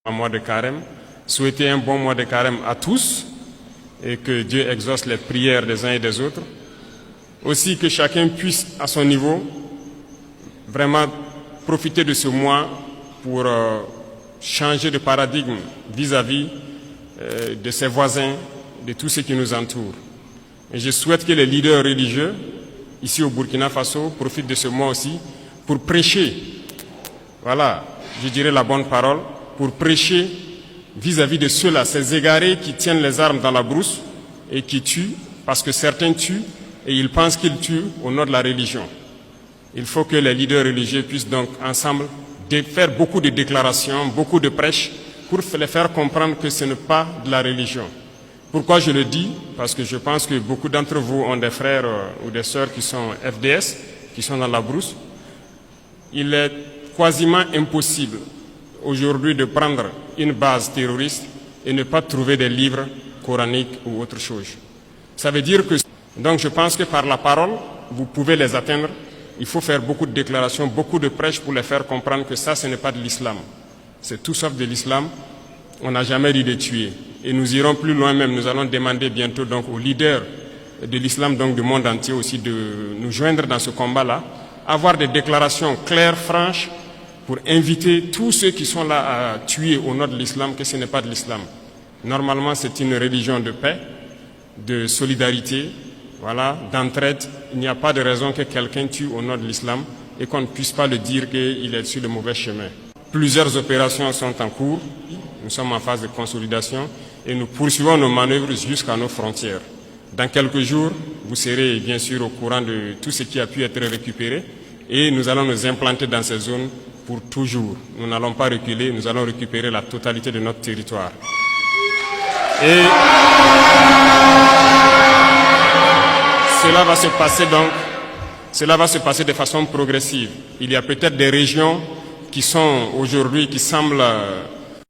un mois de carême, souhaiter un bon mois de carême à tous et que Dieu exauce les prières des uns et des autres. Aussi que chacun puisse à son niveau vraiment profiter de ce mois pour changer de paradigme vis-à-vis de ses voisins, de tous ceux qui nous entourent. Et je souhaite que les leaders religieux ici au Burkina Faso profitent de ce mois aussi pour prêcher, voilà, je dirais la bonne parole, pour prêcher vis-à-vis de ceux-là, ces égarés qui tiennent les armes dans la brousse et qui tuent, parce que certains tuent et ils pensent qu'ils tuent au nom de la religion. Il faut que les leaders religieux puissent donc ensemble faire beaucoup de déclarations, beaucoup de prêches pour les faire comprendre que ce n'est pas de la religion. Pourquoi je le dis? Parce que je pense que beaucoup d'entre vous ont des frères ou des sœurs qui sont FDS, qui sont dans la brousse. Il est quasiment impossible aujourd'hui de prendre une base terroriste et ne pas trouver des livres coraniques ou autre chose. Ça veut dire que, donc je pense que par la parole, vous pouvez les atteindre. Il faut faire beaucoup de déclarations, beaucoup de prêches pour les faire comprendre que ça, ce n'est pas de l'islam. C'est tout sauf de l'islam. On n'a jamais dit de tuer. Et nous irons plus loin même. Nous allons demander bientôt donc aux leaders de l'islam, donc du monde entier aussi, de nous joindre dans ce combat-là, avoir des déclarations claires, franches, pour inviter tous ceux qui sont là à tuer au nom de l'islam, que ce n'est pas de l'islam. Normalement, c'est une religion de paix, de solidarité, voilà, d'entraide. Il n'y a pas de raison que quelqu'un tue au nom de l'islam et qu'on ne puisse pas le dire qu'il est sur le mauvais chemin. Plusieurs opérations sont en cours. Nous sommes en phase de consolidation et nous poursuivons nos manœuvres jusqu'à nos frontières. Dans quelques jours, vous serez bien sûr au courant de tout ce qui a pu être récupéré et nous allons nous implanter dans ces zones pour toujours. Nous n'allons pas reculer, nous allons récupérer la totalité de notre territoire. Et cela va se passer de façon progressive. Il y a peut-être des régions qui sont aujourd'hui, qui semblent